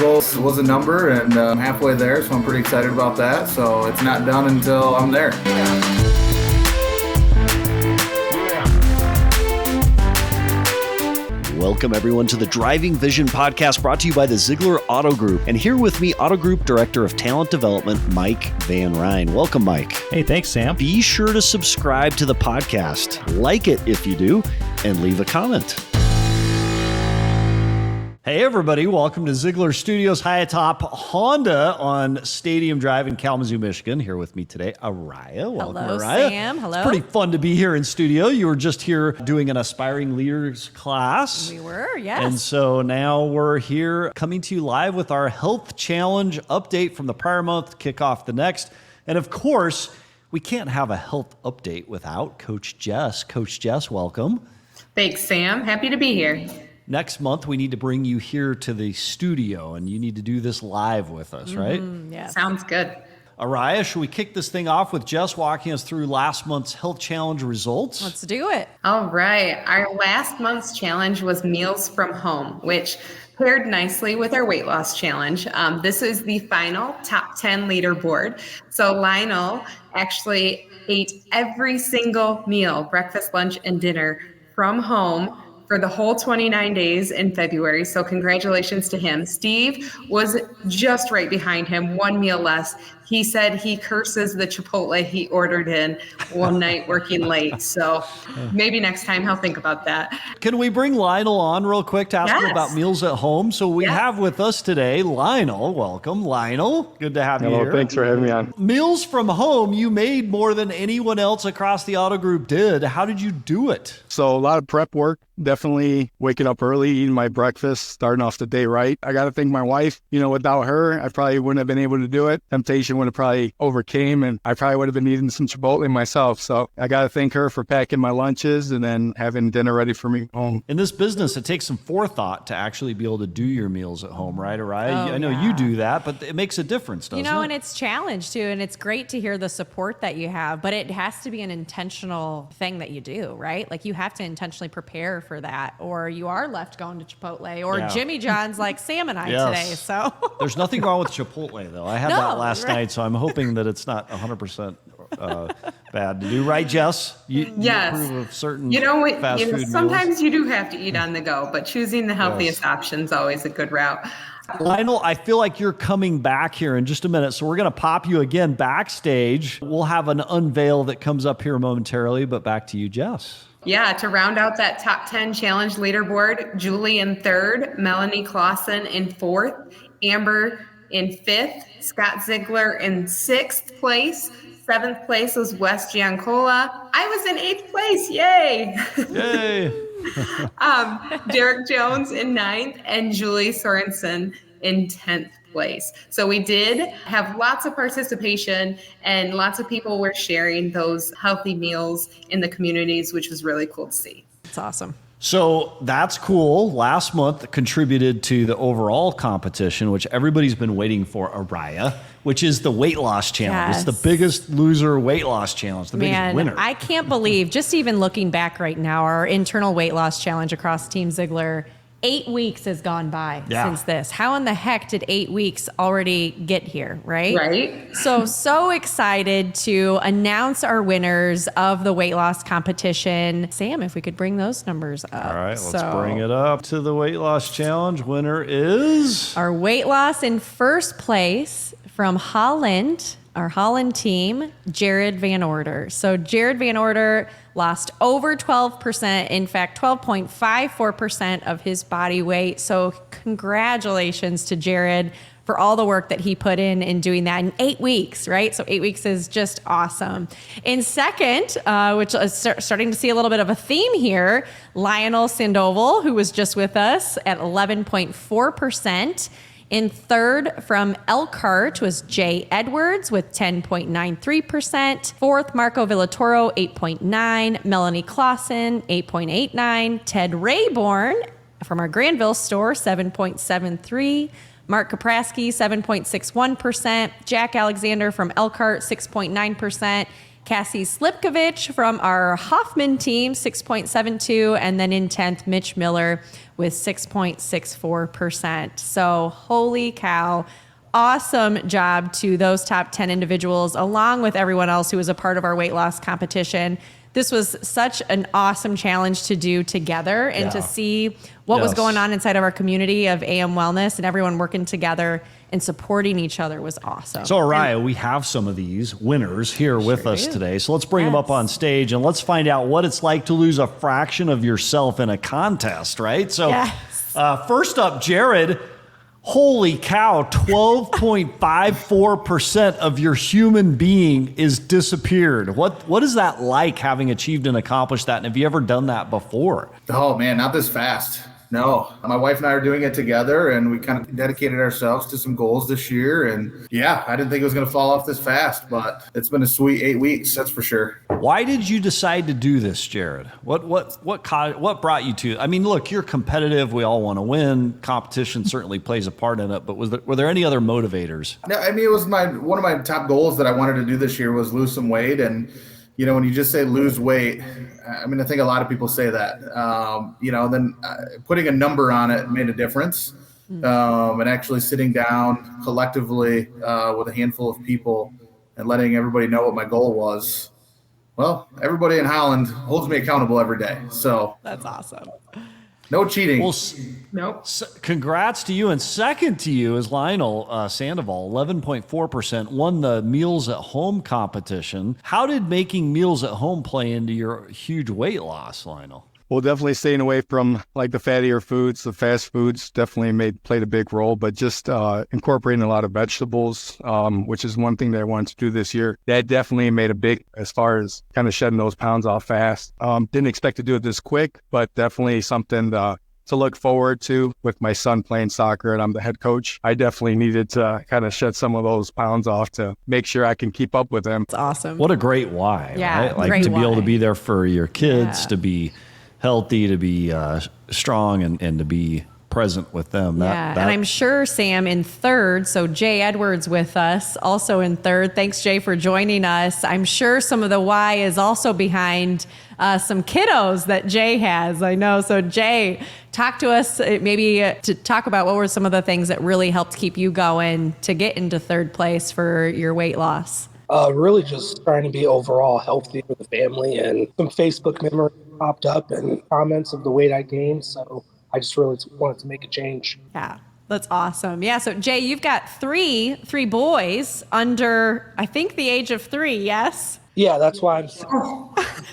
goal was a number, and I'm halfway there, so I'm pretty excited about that. So it's not done until I'm there. Welcome, everyone, to the Driving Vision podcast brought to you by the Zeigler Auto Group. And here with me, Auto Group Director of Talent Development, Mike Van Ryn. Welcome, Mike. Hey, thanks, Sam. Be sure to subscribe to the podcast, like it if you do, and leave a comment. Hey, everybody. Welcome to Zeigler Studios high atop Honda on Stadium Drive in Kalamazoo, Michigan. Here with me today, Araya. Welcome, Hello, Araya. Sam. Hello. It's pretty fun to be here in studio. You were just here doing an Aspiring Leaders class. We were, yes. And so now we're here coming to you live with our Health Challenge update from the prior month, kick off the next. And of course, we can't have a health update without Coach Jess. Coach Jess, welcome. Thanks, Sam. Happy to be here. Next month, we need to bring you here to the studio, and you need to do this live with us, right? Yeah. Sounds good. Araya, should we kick this thing off with Jess walking us through last month's Health Challenge results? Let's do it. All right. Our last month's challenge was meals from home, which paired nicely with our weight loss challenge. This is the final top 10 leaderboard. So Lionel actually ate every single meal, breakfast, lunch, and dinner from home for the whole 29 days in February. So congratulations to him. Steve was just right behind him, one meal less. He said he curses the Chipotle he ordered in one night working late. So maybe next time he'll think about that. Can we bring Lionel on real quick to ask him Yes. about meals at home? So we have with us today Lionel. Welcome, Lionel. Good to have you here. Hello, thanks for having me on. Meals from home, you made more than anyone else across the auto group did. How did you do it? So a lot of prep work, definitely waking up early, eating my breakfast, starting off the day right. I got to thank my wife. Without her, I probably wouldn't have been able to do it. Temptation would have probably overcame, and I probably would have been eating some Chipotle myself. So I got to thank her for packing my lunches and then having dinner ready for me home. In this business, it takes some forethought to actually be able to do your meals at home, right, Araya? Oh, I know you do that, but it makes a difference, doesn't it? And it's challenge too, and it's great to hear the support that you have, but it has to be an intentional thing that you do, right? Like you have to intentionally prepare for that, or you are left going to Chipotle or Jimmy John's like Sam and I today. So there's nothing wrong with Chipotle, though. I had that last night, so I'm hoping that it's not 100% bad to do. Right, Jess? You approve of certain fast food sometimes meals? you do have to eat on the go, but choosing the healthiest option is always a good route. Lionel, I feel like you're coming back here in just a minute, so we're going to pop you again backstage. We'll have an unveil that comes up here momentarily, but back to you, Jess. Yeah, to round out that top 10 challenge leaderboard, Julie in third, Melanie Clausen in fourth, Amber in fifth, Scott Zeigler in sixth place. Seventh place was Wes Giancola. I was in eighth place. Yay. Yay. Derek Jones in ninth and Julie Sorensen in 10th place. So we did have lots of participation and lots of people were sharing those healthy meals in the communities, which was really cool to see. it's awesome. So that's cool. Last month contributed to the overall competition, which everybody's been waiting for, Araya, which is the weight loss challenge. Yes. It's the biggest loser weight loss challenge, the biggest winner. I can't believe, just even looking back right now, our internal weight loss challenge across Team Zeigler, 8 weeks has gone by since this. How in the heck did 8 weeks already get here, right? Right. So excited to announce our winners of the weight loss competition. Sam, if we could bring those numbers up. All right, let's bring it up to the weight loss challenge. Winner is... Our weight loss in first place from Holland, our Holland team, Jared Van Order. So Jared Van Order lost over 12%, in fact, 12.54% of his body weight. So congratulations to Jared for all the work that he put in doing that in 8 weeks, right? So 8 weeks is just awesome. In second, which is starting to see a little bit of a theme here, Lionel Sandoval, who was just with us at 11.4%. In third from Elkhart was Jay Edwards with 10.93%. Fourth, Marco Villatoro, 8.9%. Melanie Clausen, 8.89%. Ted Rayborn from our Granville store, 7.73%. Mark Kaprasky, 7.61%. Jack Alexander from Elkhart, 6.9%. Cassie Slipkovich from our Hoffman team, 6.72. And then in 10th, Mitch Miller with 6.64%. So holy cow. Awesome job to those top 10 individuals, along with everyone else who was a part of our weight loss competition. This was such an awesome challenge to do together and to see what was going on inside of our community of AM Wellness, and everyone working together and supporting each other was awesome. So, Araya, we have some of these winners here with us today. So let's bring them up on stage and let's find out what it's like to lose a fraction of yourself in a contest, right? So first up, Jared. Holy cow, 12.54% of your human being is disappeared. What is that like, having achieved and accomplished that? And have you ever done that before? Oh man, not this fast. No, my wife and I are doing it together, and we kind of dedicated ourselves to some goals this year. And yeah, I didn't think it was going to fall off this fast, but it's been a sweet 8 weeks, that's for sure. Why did you decide to do this, Jared? What brought you to? I mean, look, you're competitive. We all want to win. Competition certainly plays a part in it. But were there any other motivators? No, I mean, it was one of my top goals that I wanted to do this year was lose some weight. And you know, when you just say lose weight, I mean, I think a lot of people say that, then putting a number on it made a difference. And actually sitting down collectively with a handful of people and letting everybody know what my goal was. Well, everybody in Holland holds me accountable every day. So that's awesome. No cheating. Well, Nope. Congrats to you. And second to you is Lionel Sandoval, 11.4%, won the Meals at Home competition. How did making meals at home play into your huge weight loss, Lionel? Well, definitely staying away from like the fattier foods, the fast foods definitely played a big role, but just incorporating a lot of vegetables, which is one thing that I wanted to do this year. That definitely made a big, as far as kind of shedding those pounds off fast. Didn't expect to do it this quick, but definitely something to look forward to with my son playing soccer and I'm the head coach. I definitely needed to kind of shed some of those pounds off to make sure I can keep up with him. It's awesome. What a great why, right? Like to be able to be there for your kids, to be healthy, to be strong, and to be present with them. And I'm sure Sam in third, so Jay Edwards with us, also in third. Thanks, Jay, for joining us. I'm sure some of the why is also behind some kiddos that Jay has, I know. So Jay, talk to us maybe to talk about what were some of the things that really helped keep you going to get into third place for your weight loss. Really just trying to be overall healthy for the family, and some Facebook memories popped up and comments of the weight I gained. So I just really wanted to make a change. Yeah, that's awesome. Yeah. So Jay, you've got three boys under, I think, the age of 3. Yes. Yeah, that's why I'm.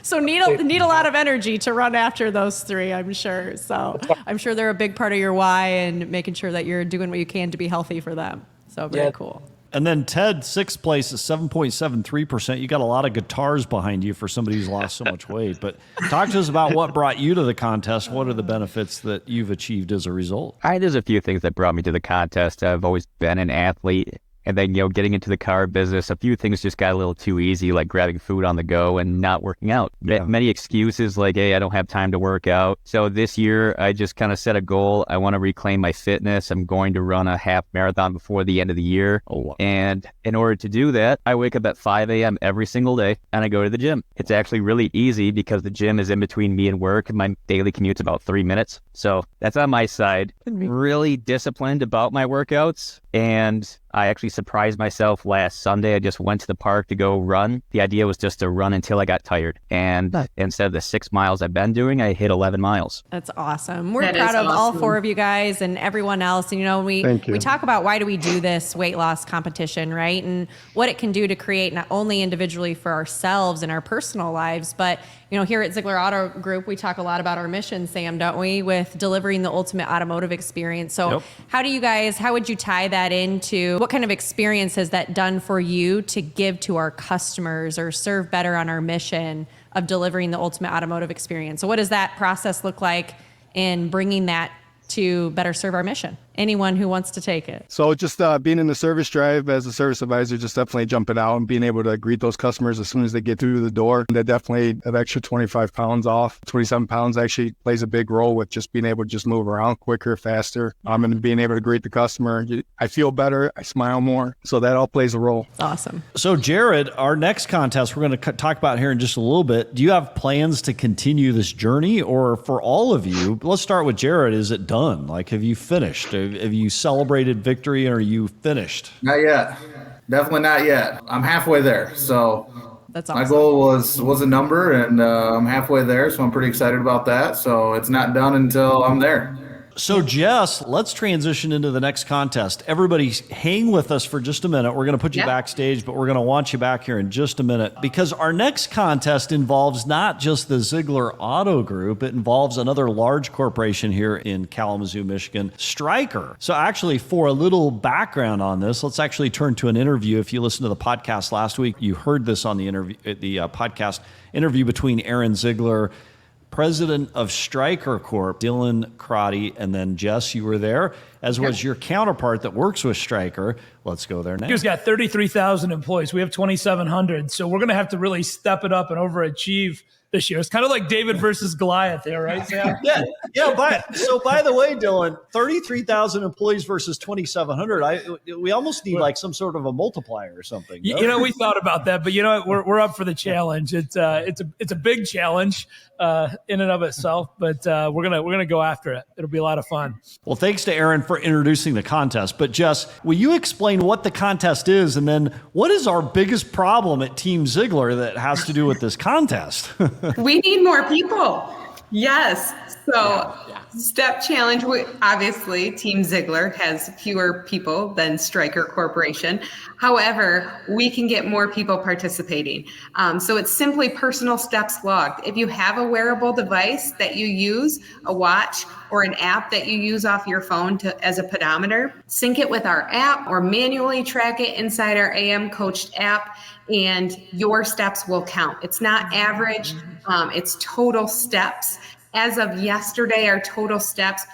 So need a lot of energy to run after those 3, I'm sure. So I'm sure they're a big part of your why and making sure that you're doing what you can to be healthy for them. So very cool. And then Ted, 6th place is 7.73%. You got a lot of guitars behind you for somebody who's lost so much weight. But talk to us about what brought you to the contest. What are the benefits that you've achieved as a result? There's a few things that brought me to the contest. I've always been an athlete. And then, getting into the car business, a few things just got a little too easy, like grabbing food on the go and not working out. Many excuses like, hey, I don't have time to work out. So this year, I just kind of set a goal. I want to reclaim my fitness. I'm going to run a half marathon before the end of the year. Oh, wow. And in order to do that, I wake up at 5 a.m. every single day and I go to the gym. It's actually really easy because the gym is in between me and work. And my daily commute's about 3 minutes. So that's on my side. Really disciplined about my workouts. And I actually surprised myself last Sunday. I just went to the park to go run. The idea was just to run until I got tired. And instead of the 6 miles I've been doing, I hit 11 miles. That's awesome. We're proud of all 4 of you guys and everyone else. And, we talk about why do we do this weight loss competition, right? And what it can do to create not only individually for ourselves and our personal lives, but, here at Zeigler Auto Group, we talk a lot about our mission, Sam, don't we? With delivering the ultimate automotive experience. So how would you tie that into what kind of experience has that done for you to give to our customers or serve better on our mission of delivering the ultimate automotive experience? So what does that process look like in bringing that to better serve our mission anyone who wants to take it? So just being in the service drive as a service advisor, just definitely jumping out and being able to greet those customers as soon as they get through the door. That definitely an extra 25 pounds off. 27 pounds actually plays a big role with just being able to just move around quicker, faster. And being able to greet the customer. I feel better. I smile more. So that all plays a role. Awesome. So Jared, our next contest we're going to talk about here in just a little bit. Do you have plans to continue this journey, or for all of you? Let's start with Jared. Is it done? Like, have you finished? Have you celebrated victory, or are you finished? Not yet. Definitely not yet. I'm halfway there. So That's awesome. my goal was a number, and I'm halfway there. So I'm pretty excited about that. So it's not done until I'm there. So Jess, let's transition into the next contest. Everybody hang with us for just a minute. We're going to put you backstage, but we're going to want you back here in just a minute, because our next contest involves not just the Zeigler Auto Group. It involves another large corporation here in Kalamazoo, Michigan, Stryker. So actually, for a little background on this, let's actually turn to an interview. If you listened to the podcast last week, you heard this on the podcast interview between Aaron Zeigler, president of Stryker Corp, Dylan Crotty, and then Jess, you were there, as was your counterpart that works with Stryker. Let's go there now. He's got 33,000 employees. We have 2,700. So we're going to have to really step it up and overachieve this year. It's kind of like David versus Goliath there, right, Sam? Yeah. By the way, Dylan, 33,000 employees versus 2,700. We almost need like some sort of a multiplier or something. No? You know, we thought about that, but you know what? We're up for the challenge. It's a big challenge in and of itself, but we're gonna go after it. It'll be a lot of fun. Well, thanks to Aaron for introducing the contest. But Jess, will you explain what the contest is, and then what is our biggest problem at Team Zeigler that has to do with this contest? We need more people. Yes. So step challenge, obviously Team Zeigler has fewer people than Stryker Corporation. However, we can get more people participating. So it's simply personal steps logged. If you have a wearable device that you use, a watch or an app that you use off your phone as a pedometer, sync it with our app or manually track it inside our AM Coached app, and your steps will count. It's not average, it's total steps. As of yesterday, our total steps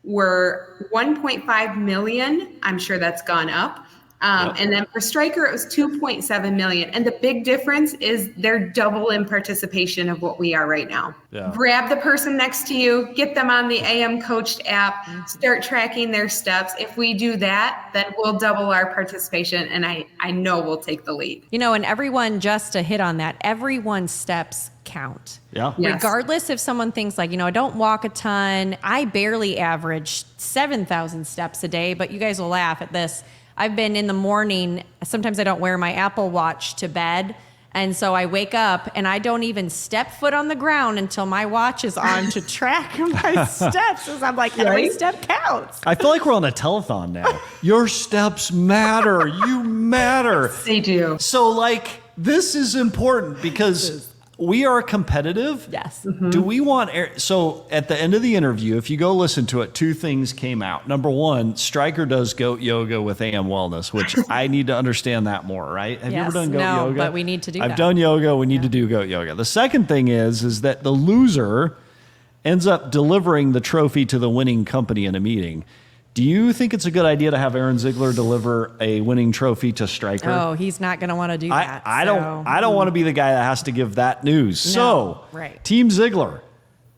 were 1.5 million. I'm sure that's gone up. And then for Stryker, it was 2.7 million. And the big difference is they're double in participation of what we are right now. Yeah. Grab the person next to you, get them on the AM Coached app, start tracking their steps. If we do that, then we'll double our participation, and I know we'll take the lead. You know, and everyone, just to hit on that, everyone's steps count. Yeah. Yes. Regardless if someone thinks like, I don't walk a ton. I barely average 7,000 steps a day, but you guys will laugh at this. I've been in the morning, sometimes I don't wear my Apple Watch to bed. And so I wake up and I don't even step foot on the ground until my watch is on to track my steps. Because I'm like, every step counts. I feel like we're on a telethon now. Your steps matter. You matter. They do. So like, this is important because we are competitive. Yes. Mm-hmm. Do we want so at the end of the interview, if you go listen to it, two things came out. Number one, Stryker does goat yoga with AM Wellness, which I need to understand that more, right? Have you ever done goat yoga? But we need to do that. I've done yoga. We need to do goat yoga. The second thing is that the loser ends up delivering the trophy to the winning company in a meeting. Do you think it's a good idea to have Aaron Zeigler deliver a winning trophy to Stryker? Oh, he's not going to want to do that. I don't want to be the guy that has to give that news. No, so, right. Team Zeigler,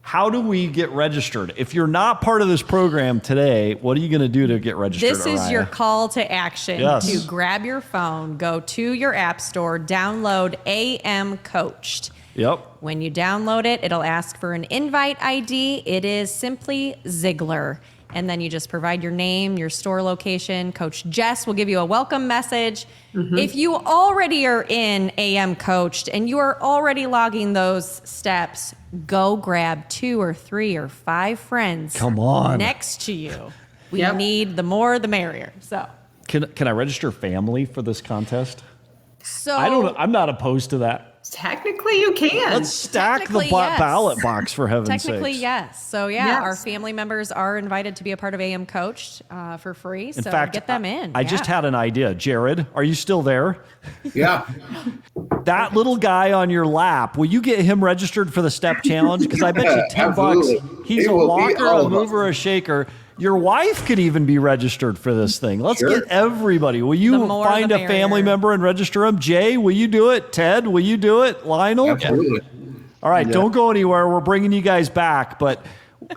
how do we get registered? If you're not part of this program today, what are you going to do to get registered? This is your call to action. Yes. To grab your phone, go to your app store, download AM Coached. Yep. When you download it, it'll ask for an invite ID. It is simply Zeigler. And then you just provide your name, your store location. Coach Jess will give you a welcome message. Mm-hmm. If you already are in AM Coached and you are already logging those steps, go grab 2 or 3 or 5 friends. Come on. Next to you. We need the more, the merrier. So can I register family for this contest? So I'm not opposed to that. Technically, you can. Let's stack the ballot box, for heaven's sake. Technically, yes. So, our family members are invited to be a part of AM Coached for free. In so fact, get them in. I just had an idea. Jared, are you still there? Yeah. That little guy on your lap, will you get him registered for the step challenge? Because I bet you $10. He's a walker, a mover, a shaker. Your wife could even be registered for this thing. Let's get everybody. Will you more, find the a family merrier. member and register them? Jay, will you do it? Ted, will you do it? Lionel? Absolutely. All right, don't go anywhere. We're bringing you guys back, but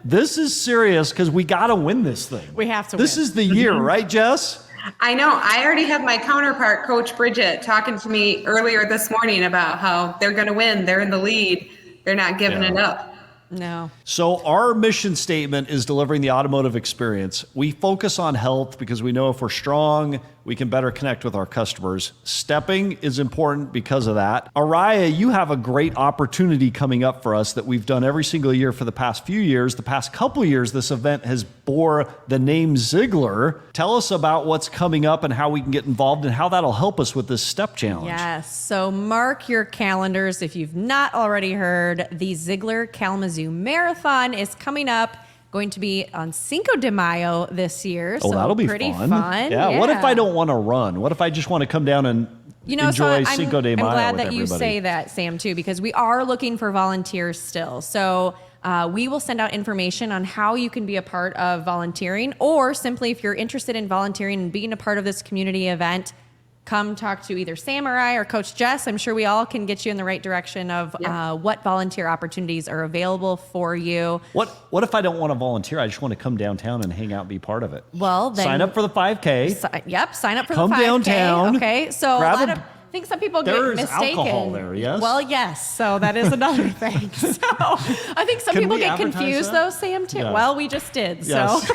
this is serious because we got to win this thing. We have to This win. is the year, right, Jess? I know. I already had my counterpart, Coach Bridget, talking to me earlier this morning about how they're going to win. They're in the lead. They're not giving it up. No. So our mission statement is delivering the automotive experience. We focus on health because we know if we're strong, we can better connect with our customers. Stepping is important because of that. Araya, you have a great opportunity coming up for us that we've done every single year for the past few years. The past couple of years, this event has bore the name Zeigler. Tell us about what's coming up and how we can get involved and how that'll help us with this step challenge. Yes. So mark your calendars. If you've not already heard, the Zeigler Kalamazoo Marathon is coming up. Going to be on Cinco de Mayo this year. Oh, so that'll be pretty fun. fun. Yeah. What if I don't want to run? What if I just want to come down and enjoy Cinco de Mayo I'm glad with that you everybody? say that, Sam, too, because we are looking for volunteers still. So we will send out information on how you can be a part of volunteering, or simply if you're interested in volunteering and being a part of this community event, come talk to either Sam or I or Coach Jess. I'm sure we all can get you in the right direction of what volunteer opportunities are available for you. What if I don't want to volunteer? I just want to come downtown and hang out and be part of it. Well, then sign up for the 5K. Sign up for Come the 5K. downtown, Okay, so grab I think some people get There is mistaken. alcohol there, yes? Well, yes. So that is another thing. So I think some Can people we get advertise confused, that? though, Sam, too. Yeah. Well, we just did. Yes. So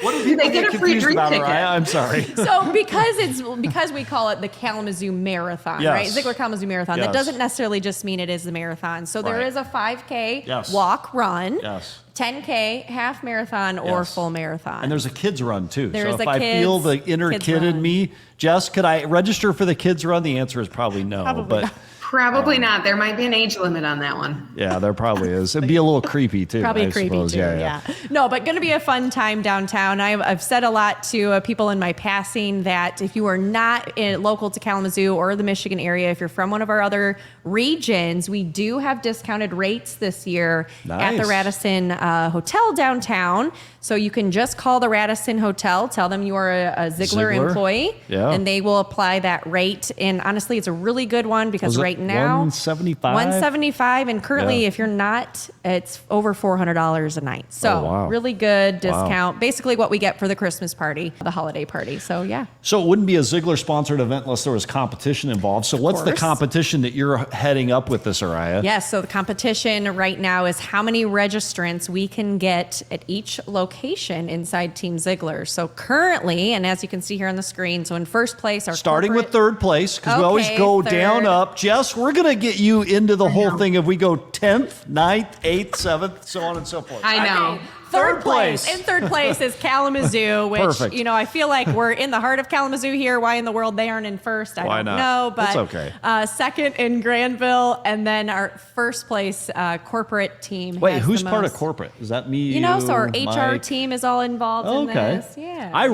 What do people They get a free confused drink about, ticket. Araya? I'm sorry. So because we call it the Kalamazoo Marathon, Yes. right? Zeigler Kalamazoo Marathon. Yes. That doesn't necessarily just mean it is the marathon. So there Right. is a 5K Yes. walk, run, Yes. 10K, half marathon, or Yes. full marathon. And there's a kids run too. There's so if a I feel the kids inner kid in run. me, Jess, could I register for the kids run? The answer is probably no. Probably but not. Probably not. There might be an age limit on that one. yeah, there probably is. It'd be a little creepy too. Probably I creepy suppose. too. Yeah. No, but going to be a fun time downtown. I've said a lot to people in my passing that if you are not local to Kalamazoo or the Michigan area, if you're from one of our other regions, we do have discounted rates this year at the Nice. Radisson Hotel downtown. So you can just call the Radisson Hotel, tell them you are a Zeigler Zeigler? employee, Yeah. and they will apply that rate. And honestly, it's a really good one because Was it right now 175? 175, and currently, Yeah. if you're not, it's over $400 a night. So Oh, wow. really good discount. Basically, what we get for the Christmas party, the holiday party. So yeah. So it wouldn't be a Zeigler sponsored event unless there was competition involved. So what's the course. competition that you're heading up with this, Araya? Yes, so the competition right now is how many registrants we can get at each location inside Team Zeigler. So currently, and as you can see here on the screen, so in first place, our Starting with corporate- third place, because we always Okay, go third. down, up. Jess, we're going to get you into the whole thing if we go 10th, 9th, 8th, 7th, so on and so forth. I know. Okay. Third place. place. In third place is Kalamazoo, which, Perfect. I feel like we're in the heart of Kalamazoo here. Why in the world they aren't in first, I Why don't not? know. But It's okay. Second in Granville, and then our first place corporate team. Wait, has who's the part of most. corporate? Is that me? So our you, HR Mike? team is all involved in Okay. this. Yeah. I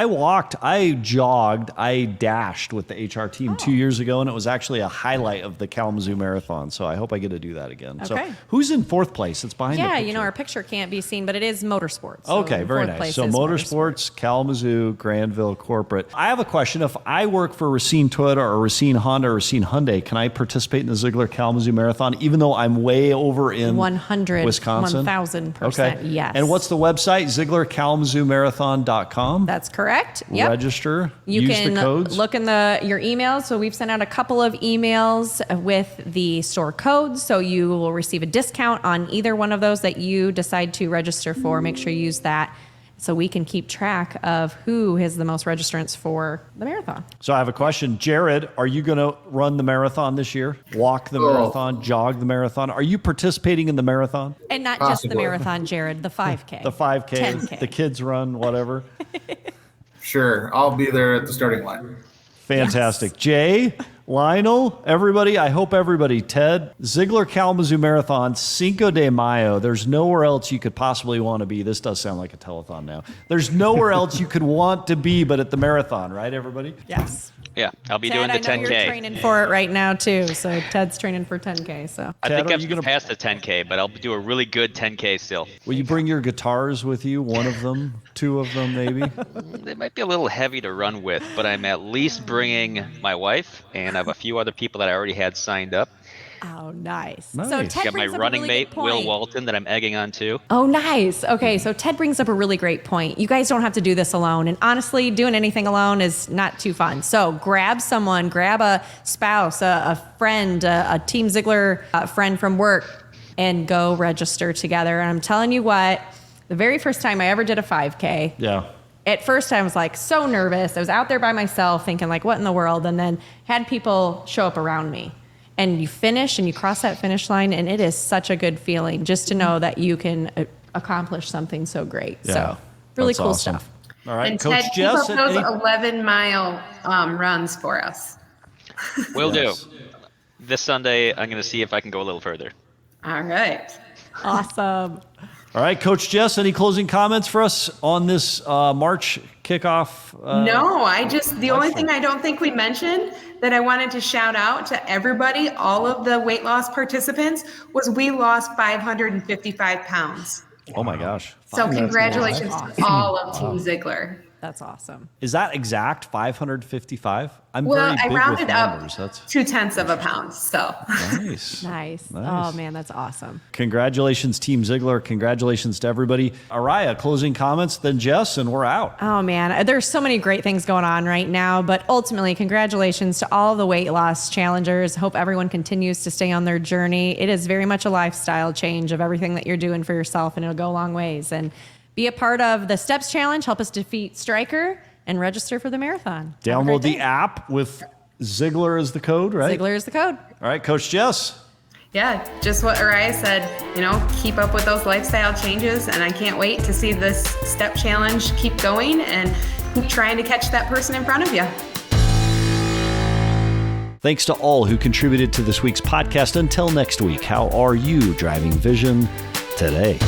walked, I jogged, I dashed with the HR team 2 years ago, and it was actually a highlight of the Kalamazoo Marathon. So I hope I get to do that again. So Okay. who's in fourth place? It's behind the Yeah, picture. our picture can't be seen, but it is motorsports. So Okay, very fourth nice. place So is motorsports, Kalamazoo, Granville, corporate. I have a question. If I work for Racine Toyota or Racine Honda or Racine Hyundai, can I participate in the Zeigler Kalamazoo Marathon, even though I'm way over in 100, Wisconsin? 1000%, Okay. yes. And what's the website? ZeiglerKalamazooMarathon.com. That's correct. Yep. Register. You use can the codes. look in your emails. So we've sent out a couple of emails with the store codes. So you will receive a discount on either one of those that you decide to register for. Make sure you use that so we can keep track of who has the most registrants for the marathon. So I have a question. Jared, are you going to run the marathon this year? Walk the marathon, jog the marathon? Are you participating in the marathon? And not just the Possibly. marathon, Jared, the 5K. The 5K, 10K. the kids run, whatever. Sure, I'll be there at the starting line. Fantastic. Jay, Lionel, everybody, I hope everybody, Ted, Zeigler Kalamazoo Marathon, Cinco de Mayo. There's nowhere else you could possibly want to be. This does sound like a telethon now. There's nowhere else you could want to be but at the marathon, right, everybody? Yes. Yeah, I'll be Ted, doing the I know 10K. you're training for it right now too. So Ted's training for 10K. So I Ted, think are I'm you going gonna- to pass the 10K, but I'll do a really good 10K still. Will you bring your guitars with you? One of them, two of them, maybe? They might be a little heavy to run with, but I'm at least bringing my wife, and I have a few other people that I already had signed up. oh, nice. Nice. So Ted Got my brings up a running really good mate, Will point. Walton, that I'm egging on too. Oh, nice. Okay, so Ted brings up a really great point. You guys don't have to do this alone. And honestly, doing anything alone is not too fun. So grab someone, grab a spouse, a friend, a Team Zeigler friend from work, and go register together. And I'm telling you what, the very first time I ever did a 5K, Yeah. at first I was like so nervous. I was out there by myself thinking like, what in the world? And then had people show up around me. And you finish and you cross that finish line, and it is such a good feeling just to know that you can accomplish something so great. Yeah, So really that's cool awesome. stuff. All right, And Coach Ted, keep Jess. up those any- 11-mile runs for us. Will Yes. do. This Sunday, I'm going to see if I can go a little further. All right. Awesome. All right, Coach Jess, any closing comments for us on this March kickoff? No, the only question. thing I don't think we mentioned that I wanted to shout out to everybody, all of the weight loss participants, was we lost 555 pounds. Oh my gosh. So congratulations to all of Team Zeigler. That's awesome. Is that exact 555? I'm Well, very I big rounded with up numbers. That's 0.2 of a pound. So nice. Nice. Nice. Oh man, that's awesome. Congratulations, Team Zeigler. Congratulations to everybody. Araya, closing comments, then Jess, and we're out. Oh man, there's so many great things going on right now, but ultimately, congratulations to all the weight loss challengers. Hope everyone continues to stay on their journey. It is very much a lifestyle change of everything that you're doing for yourself, and it'll go a long ways. And be a part of the Steps Challenge. Help us defeat Stryker and register for the marathon. Have a Download great the day. app with Zeigler as the code, right? Zeigler is the code. All right, Coach Jess. yeah, just what Araya said, keep up with those lifestyle changes. And I can't wait to see this step challenge keep going and keep trying to catch that person in front of you. Thanks to all who contributed to this week's podcast. Until next week, how are you driving vision today?